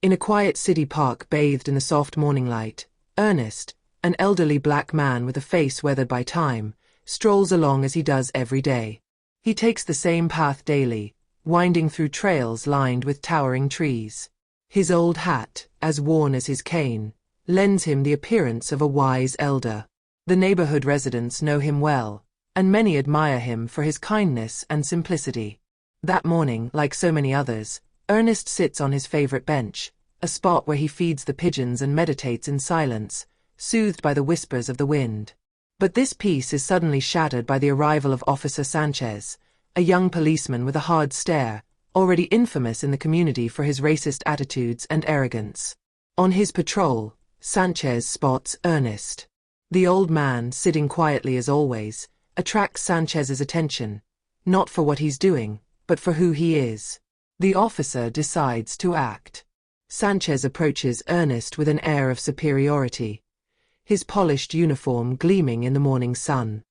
In a quiet city park bathed in the soft morning light, Ernest, an elderly black man with a face weathered by time, strolls along as he does every day. He takes the same path daily, winding through trails lined with towering trees. His old hat, as worn as his cane, lends him the appearance of a wise elder. The neighborhood residents know him well, and many admire him for his kindness and simplicity. That morning, like so many others, Ernest sits on his favorite bench, a spot where he feeds the pigeons and meditates in silence, soothed by the whispers of the wind. But this peace is suddenly shattered by the arrival of Officer Sanchez, a young policeman with a hard stare, already infamous in the community for his racist attitudes and arrogance. On his patrol, Sanchez spots Ernest. The old man, sitting quietly as always, attracts Sanchez's attention, not for what he's doing, but for who he is. The officer decides to act. Sanchez approaches Ernest with an air of superiority, his polished uniform gleaming in the morning sun.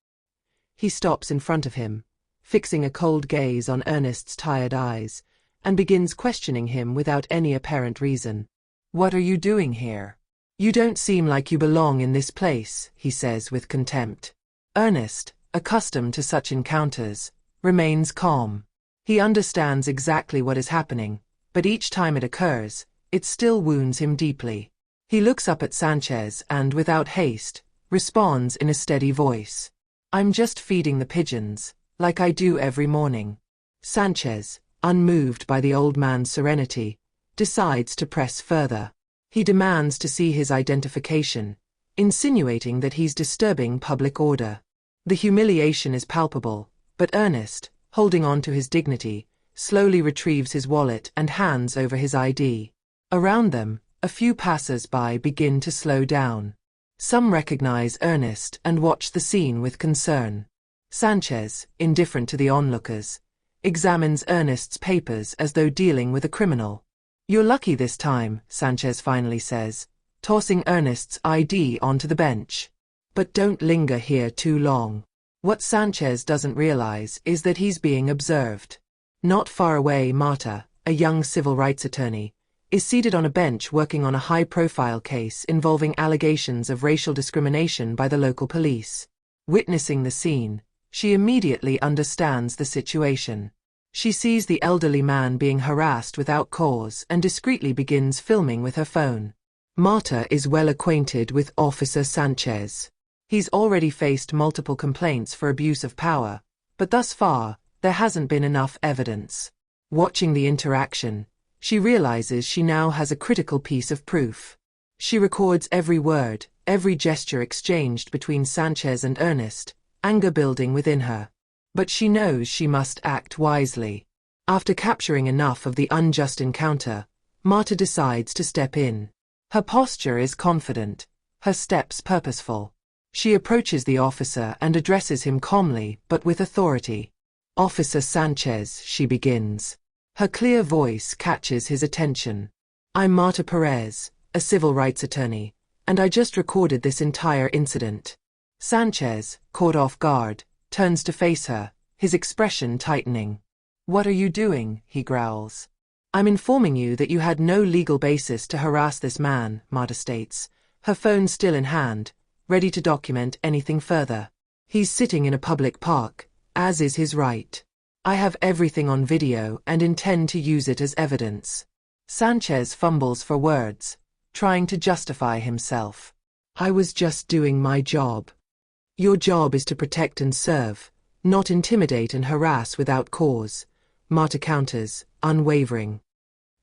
He stops in front of him, fixing a cold gaze on Ernest's tired eyes, and begins questioning him without any apparent reason. "What are you doing here? You don't seem like you belong in this place," he says with contempt. Ernest, accustomed to such encounters, remains calm. He understands exactly what is happening, but each time it occurs, it still wounds him deeply. He looks up at Sanchez and, without haste, responds in a steady voice. "I'm just feeding the pigeons, like I do every morning." Sanchez, unmoved by the old man's serenity, decides to press further. He demands to see his identification, insinuating that he's disturbing public order. The humiliation is palpable, but Ernest, holding on to his dignity, slowly retrieves his wallet and hands over his ID. Around them, a few passers-by begin to slow down. Some recognize Ernest and watch the scene with concern. Sanchez, indifferent to the onlookers, examines Ernest's papers as though dealing with a criminal. "You're lucky this time," Sanchez finally says, tossing Ernest's ID onto the bench. "But don't linger here too long." What Sanchez doesn't realize is that he's being observed. Not far away, Marta, a young civil rights attorney, is seated on a bench working on a high-profile case involving allegations of racial discrimination by the local police. Witnessing the scene, she immediately understands the situation. She sees the elderly man being harassed without cause and discreetly begins filming with her phone. Marta is well acquainted with Officer Sanchez. He's already faced multiple complaints for abuse of power, but thus far, there hasn't been enough evidence. Watching the interaction, she realizes she now has a critical piece of proof. She records every word, every gesture exchanged between Sanchez and Ernest, anger building within her. But she knows she must act wisely. After capturing enough of the unjust encounter, Marta decides to step in. Her posture is confident, her steps purposeful. She approaches the officer and addresses him calmly but with authority. "Officer Sanchez," she begins. Her clear voice catches his attention. "I'm Marta Perez, a civil rights attorney, and I just recorded this entire incident." Sanchez, caught off guard, turns to face her, his expression tightening. "What are you doing?" he growls. "I'm informing you that you had no legal basis to harass this man," Marta states, her phone still in hand, ready to document anything further. "He's sitting in a public park, as is his right. I have everything on video and intend to use it as evidence." Sanchez fumbles for words, trying to justify himself. "I was just doing my job." "Your job is to protect and serve, not intimidate and harass without cause," Marta counters, unwavering.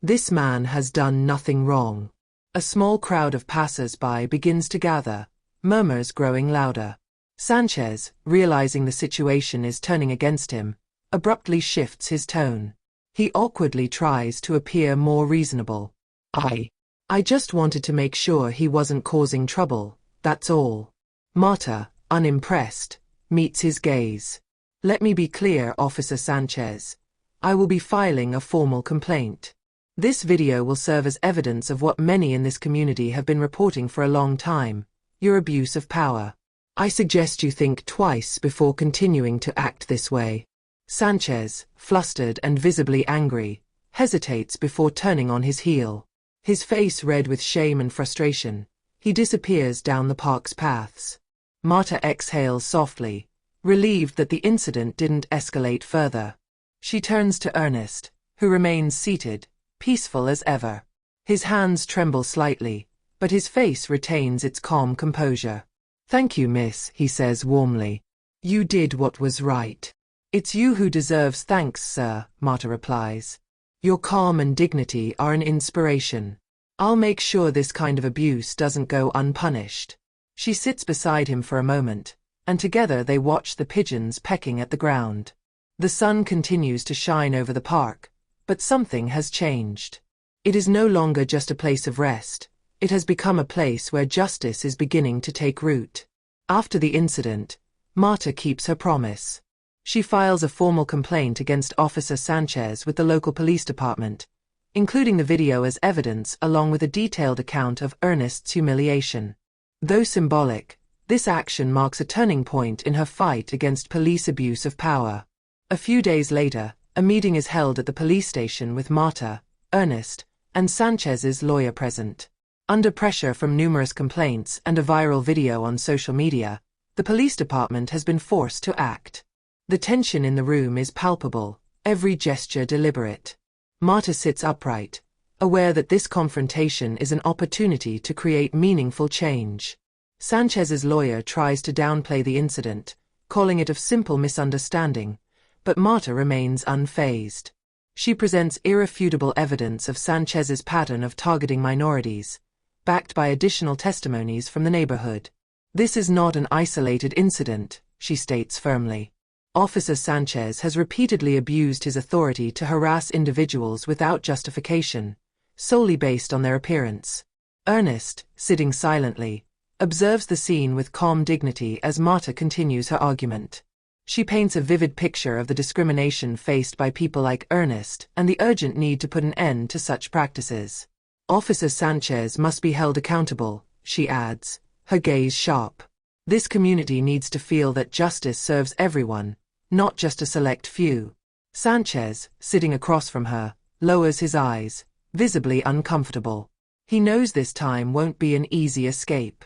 This man has done nothing wrong. A small crowd of passers-by begins to gather, murmurs growing louder. Sanchez, realizing the situation is turning against him, abruptly shifts his tone. He awkwardly tries to appear more reasonable. I just wanted to make sure he wasn't causing trouble, that's all." Marta, unimpressed, meets his gaze. "Let me be clear, Officer Sanchez. I will be filing a formal complaint. This video will serve as evidence of what many in this community have been reporting for a long time: your abuse of power. I suggest you think twice before continuing to act this way." Sanchez, flustered and visibly angry, hesitates before turning on his heel. His face red with shame and frustration, he disappears down the park's paths. Marta exhales softly, relieved that the incident didn't escalate further. She turns to Ernest, who remains seated, peaceful as ever. His hands tremble slightly, but his face retains its calm composure. "Thank you, miss," he says warmly. "You did what was right." "It's you who deserves thanks, sir," Marta replies. "Your calm and dignity are an inspiration. I'll make sure this kind of abuse doesn't go unpunished." She sits beside him for a moment, and together they watch the pigeons pecking at the ground. The sun continues to shine over the park, but something has changed. It is no longer just a place of rest. It has become a place where justice is beginning to take root. After the incident, Marta keeps her promise. She files a formal complaint against Officer Sanchez with the local police department, including the video as evidence along with a detailed account of Ernest's humiliation. Though symbolic, this action marks a turning point in her fight against police abuse of power. A few days later, a meeting is held at the police station with Marta, Ernest, and Sanchez's lawyer present. Under pressure from numerous complaints and a viral video on social media, the police department has been forced to act. The tension in the room is palpable, every gesture deliberate. Marta sits upright, aware that this confrontation is an opportunity to create meaningful change. Sanchez's lawyer tries to downplay the incident, calling it a simple misunderstanding, but Marta remains unfazed. She presents irrefutable evidence of Sanchez's pattern of targeting minorities, backed by additional testimonies from the neighborhood. "This is not an isolated incident," she states firmly. "Officer Sanchez has repeatedly abused his authority to harass individuals without justification, solely based on their appearance." Ernest, sitting silently, observes the scene with calm dignity as Marta continues her argument. She paints a vivid picture of the discrimination faced by people like Ernest and the urgent need to put an end to such practices. "Officer Sanchez must be held accountable," she adds, her gaze sharp. "This community needs to feel that justice serves everyone, not just a select few." Sanchez, sitting across from her, lowers his eyes, visibly uncomfortable. He knows this time won't be an easy escape.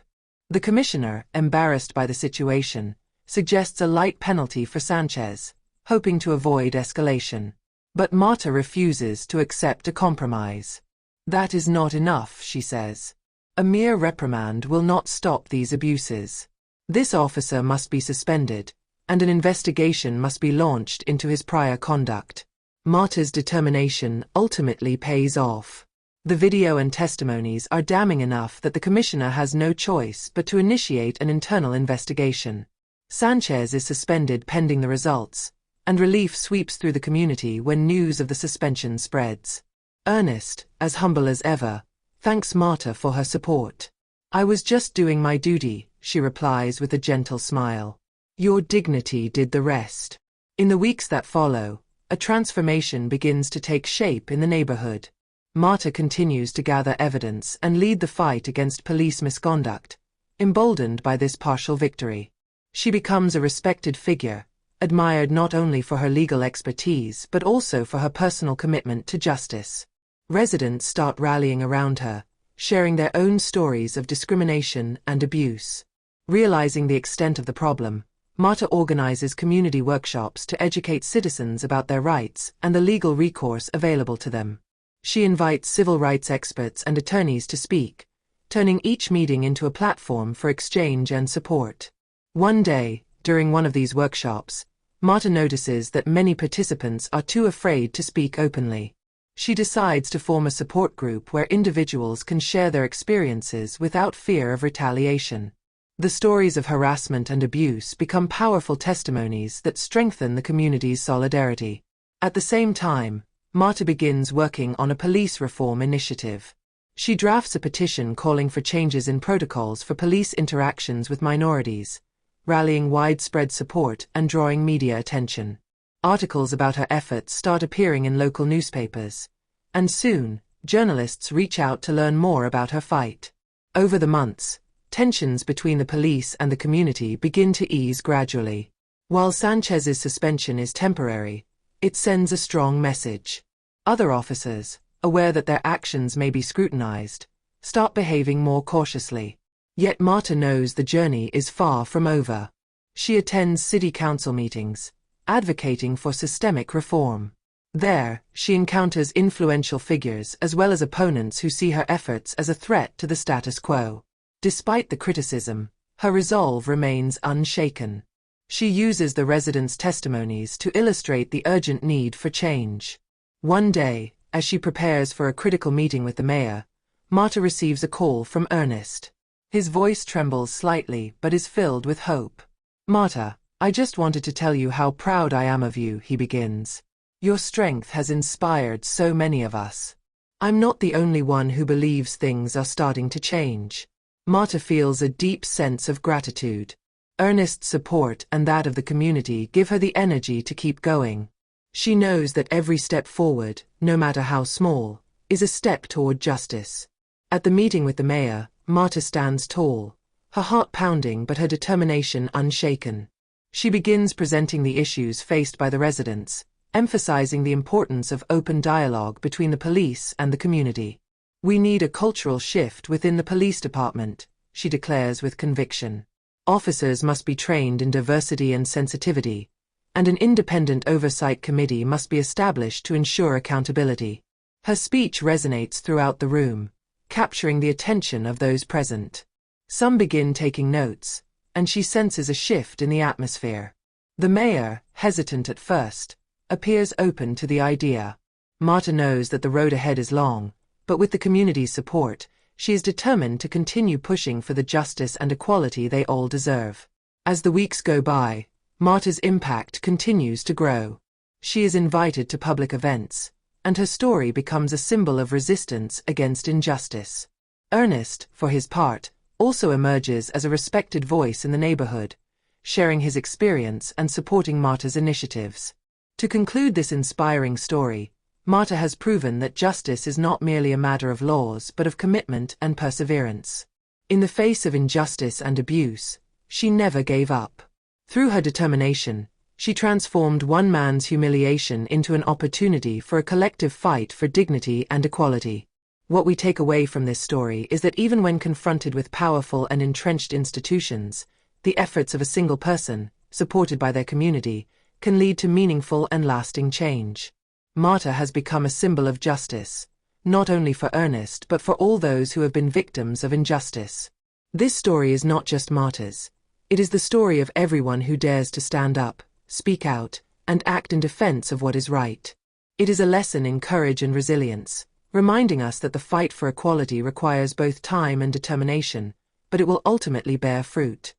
The commissioner, embarrassed by the situation, suggests a light penalty for Sanchez, hoping to avoid escalation. But Marta refuses to accept a compromise. "That is not enough," she says. "A mere reprimand will not stop these abuses. This officer must be suspended, and an investigation must be launched into his prior conduct." Marta's determination ultimately pays off. The video and testimonies are damning enough that the commissioner has no choice but to initiate an internal investigation. Sanchez is suspended pending the results, and relief sweeps through the community when news of the suspension spreads. Ernest, as humble as ever, thanks Marta for her support. "I was just doing my duty," she replies with a gentle smile. "Your dignity did the rest." In the weeks that follow, a transformation begins to take shape in the neighborhood. Marta continues to gather evidence and lead the fight against police misconduct, emboldened by this partial victory. She becomes a respected figure, admired not only for her legal expertise but also for her personal commitment to justice. Residents start rallying around her, sharing their own stories of discrimination and abuse. Realizing the extent of the problem, Marta organizes community workshops to educate citizens about their rights and the legal recourse available to them. She invites civil rights experts and attorneys to speak, turning each meeting into a platform for exchange and support. One day, during one of these workshops, Marta notices that many participants are too afraid to speak openly. She decides to form a support group where individuals can share their experiences without fear of retaliation. The stories of harassment and abuse become powerful testimonies that strengthen the community's solidarity. At the same time, Marta begins working on a police reform initiative. She drafts a petition calling for changes in protocols for police interactions with minorities, rallying widespread support and drawing media attention. Articles about her efforts start appearing in local newspapers, and soon, journalists reach out to learn more about her fight. Over the months, tensions between the police and the community begin to ease gradually. While Sanchez's suspension is temporary, it sends a strong message. Other officers, aware that their actions may be scrutinized, start behaving more cautiously. Yet Marta knows the journey is far from over. She attends city council meetings, advocating for systemic reform. There, she encounters influential figures as well as opponents who see her efforts as a threat to the status quo. Despite the criticism, her resolve remains unshaken. She uses the residents' testimonies to illustrate the urgent need for change. One day, as she prepares for a critical meeting with the mayor, Marta receives a call from Ernest. His voice trembles slightly but is filled with hope. "Marta, I just wanted to tell you how proud I am of you," he begins. "Your strength has inspired so many of us. I'm not the only one who believes things are starting to change." Marta feels a deep sense of gratitude. Ernest's support and that of the community give her the energy to keep going. She knows that every step forward, no matter how small, is a step toward justice. At the meeting with the mayor, Marta stands tall, her heart pounding but her determination unshaken. She begins presenting the issues faced by the residents, emphasizing the importance of open dialogue between the police and the community. "We need a cultural shift within the police department," she declares with conviction. "Officers must be trained in diversity and sensitivity, and an independent oversight committee must be established to ensure accountability." Her speech resonates throughout the room, capturing the attention of those present. Some begin taking notes, and she senses a shift in the atmosphere. The mayor, hesitant at first, appears open to the idea. Marta knows that the road ahead is long, but with the community's support, she is determined to continue pushing for the justice and equality they all deserve. As the weeks go by, Marta's impact continues to grow. She is invited to public events, and her story becomes a symbol of resistance against injustice. Ernest, for his part, also emerges as a respected voice in the neighborhood, sharing his experience and supporting Marta's initiatives. To conclude this inspiring story, Marta has proven that justice is not merely a matter of laws but of commitment and perseverance. In the face of injustice and abuse, she never gave up. Through her determination, she transformed one man's humiliation into an opportunity for a collective fight for dignity and equality. What we take away from this story is that even when confronted with powerful and entrenched institutions, the efforts of a single person, supported by their community, can lead to meaningful and lasting change. Marta has become a symbol of justice, not only for Ernest but for all those who have been victims of injustice. This story is not just Marta's. It is the story of everyone who dares to stand up, speak out, and act in defense of what is right. It is a lesson in courage and resilience, reminding us that the fight for equality requires both time and determination, but it will ultimately bear fruit.